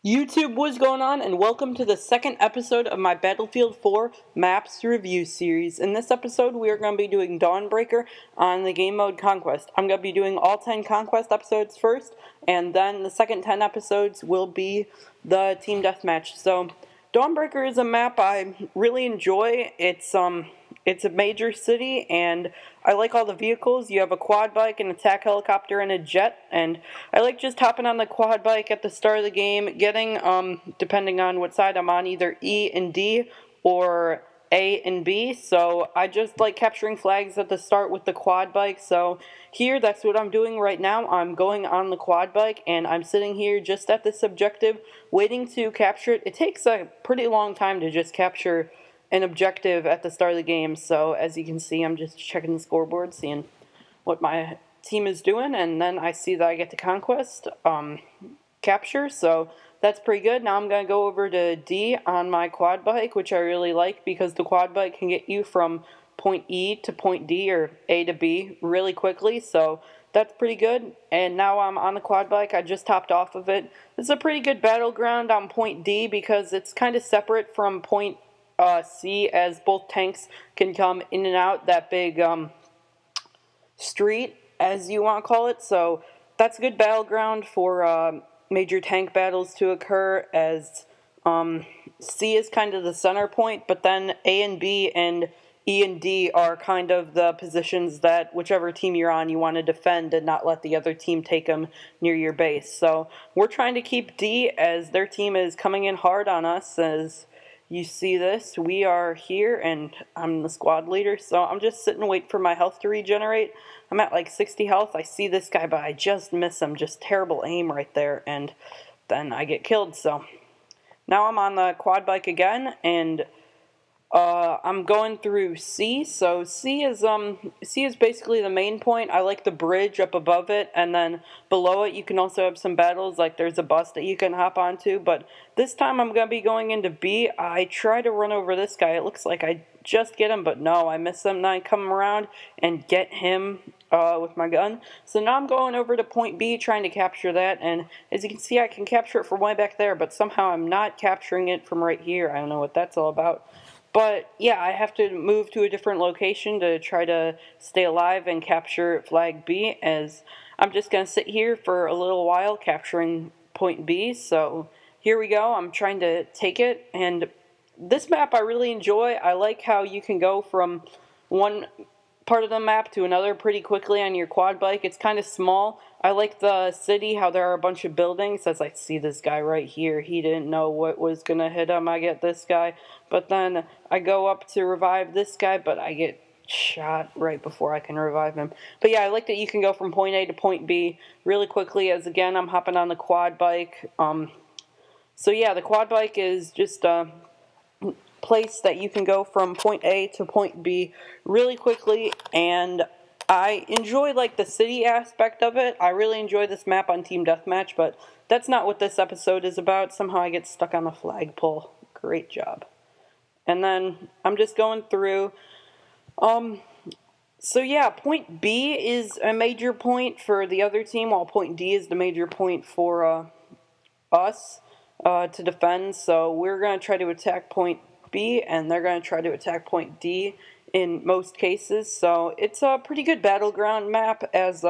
YouTube, what's going on, and welcome to the second episode of my Battlefield 4 Maps Review series. In this episode, we are going to be doing Dawnbreaker on the game mode Conquest. I'm going to be doing all 10 Conquest episodes first, and then the second 10 episodes will be the Team Deathmatch. So, Dawnbreaker is a map I really enjoy. It's a major city, and I like all the vehicles. You have a quad bike, an attack helicopter, and a jet, and I like just hopping on the quad bike at the start of the game, getting, depending on what side I'm on, either E and D or A and B, so I just like capturing flags at the start with the quad bike. So here, that's what I'm doing right now. I'm going on the quad bike, and I'm sitting here just at this objective, waiting to capture it. It takes a pretty long time to just capture an objective at the start of the game, so as you can see, I'm just checking the scoreboard, seeing what my team is doing, and then I see that I get to Conquest capture, so that's pretty good. Now I'm going to go over to D on my quad bike, which I really like because the quad bike can get you from point E to point D or A to B really quickly, so that's pretty good. And now I'm on the quad bike. I just hopped off of it. This is a pretty good battleground on point D because it's kind of separate from point C, as both tanks can come in and out that big street, as you want to call it. So that's a good battleground for major tank battles to occur, as C is kind of the center point, but then A and B and E and D are kind of the positions that whichever team you're on, you want to defend and not let the other team take them near your base. So we're trying to keep D, as their team is coming in hard on us. As you see this, we are here, and I'm the squad leader, so I'm just sitting and waiting for my health to regenerate. I'm at like 60 health. I see this guy, but I just miss him. Just terrible aim right there, and then I get killed. So now I'm on the quad bike again, and I'm going through C. So C is basically the main point. I like the bridge up above it, and then below it you can also have some battles, like there's a bus that you can hop onto. But this time I'm going to be going into B. I try to run over this guy. It looks like I just get him, but no, I miss him. Then I come around and get him with my gun. So now I'm going over to point B, trying to capture that, and as you can see, I can capture it from way back there, but somehow I'm not capturing it from right here. I don't know what that's all about. But yeah, I have to move to a different location to try to stay alive and capture flag B, as I'm just going to sit here for a little while capturing point B. So here we go. I'm trying to take it, and this map I really enjoy. I like how you can go from one part of the map to another pretty quickly on your quad bike. It's kind of small. I like the city, how there are a bunch of buildings. As I see this guy right here, he didn't know what was going to hit him. I get this guy, but then I go up to revive this guy, but I get shot right before I can revive him. But yeah, I like that you can go from point A to point B really quickly, as again, I'm hopping on the quad bike. So yeah, the quad bike is just place that you can go from point A to point B really quickly, and I enjoy like the city aspect of it. I really enjoy this map on Team Deathmatch, but that's not what this episode is about. Somehow I get stuck on the flagpole. Great job. And then I'm just going through. So yeah, point B is a major point for the other team, while point D is the major point for us to defend. So we're going to try to attack point B, and they're going to try to attack point D in most cases. So it's a pretty good battleground map, as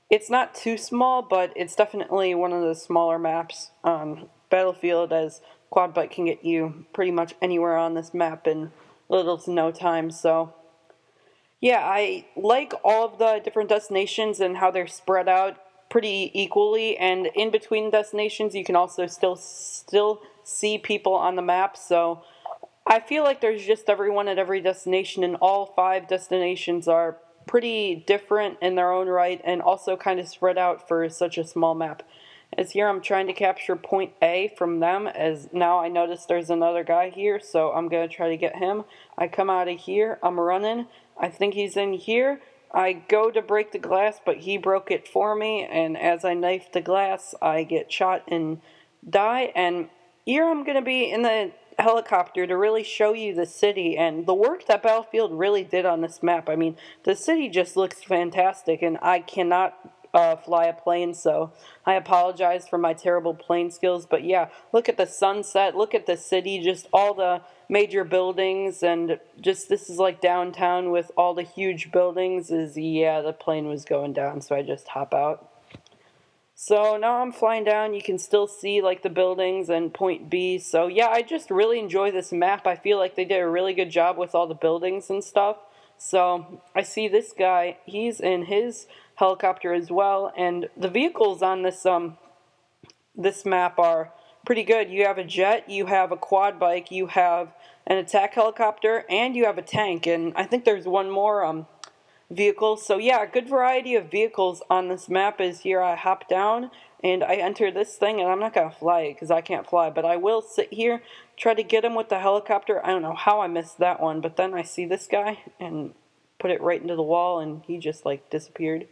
it's not too small, but it's definitely one of the smaller maps on Battlefield, as quad bike can get you pretty much anywhere on this map in little to no time. So yeah, I like all of the different destinations and how they're spread out pretty equally, and in between destinations you can also still see people on the map. So I feel like there's just everyone at every destination, and all 5 destinations are pretty different in their own right, and also kind of spread out for such a small map. As here I'm trying to capture point A from them, as now I notice there's another guy here, so I'm going to try to get him. I come out of here, I'm running, I think he's in here. I go to break the glass, but he broke it for me, and as I knife the glass, I get shot and die. And here I'm going to be in the helicopter to really show you the city and the work that Battlefield really did on this map. I mean, the city just looks fantastic, and I cannot fly a plane, so I apologize for my terrible plane skills. But yeah, look at the sunset, look at the city, just all the major buildings, and just this is like downtown with all the huge buildings. Yeah, the plane was going down, so I just hop out. So now I'm flying down, you can still see like the buildings and point B. So yeah, I just really enjoy this map. I feel like they did a really good job with all the buildings and stuff. So I see this guy, he's in his helicopter as well, and the vehicles on this map are pretty good. You have a jet, you have a quad bike, you have an attack helicopter, and you have a tank, and I think there's one more vehicles. So yeah, a good variety of vehicles on this map is here. I hop down and I enter this thing, and I'm not going to fly it because I can't fly, but I will sit here, try to get him with the helicopter. I don't know how I missed that one, but then I see this guy and put it right into the wall, and he just like disappeared.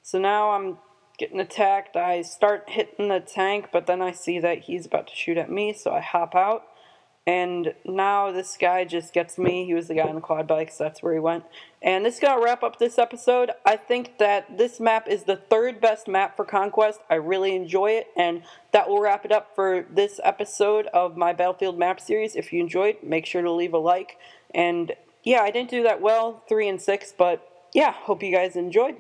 So now I'm getting attacked. I start hitting the tank, but then I see that he's about to shoot at me, so I hop out. And now this guy just gets me. He was the guy on the quad bike, so that's where he went. And this is going to wrap up this episode. I think that this map is the third best map for Conquest. I really enjoy it, and that will wrap it up for this episode of my Battlefield map series. If you enjoyed, make sure to leave a like. And yeah, I didn't do that well, 3 and 6, but yeah, hope you guys enjoyed.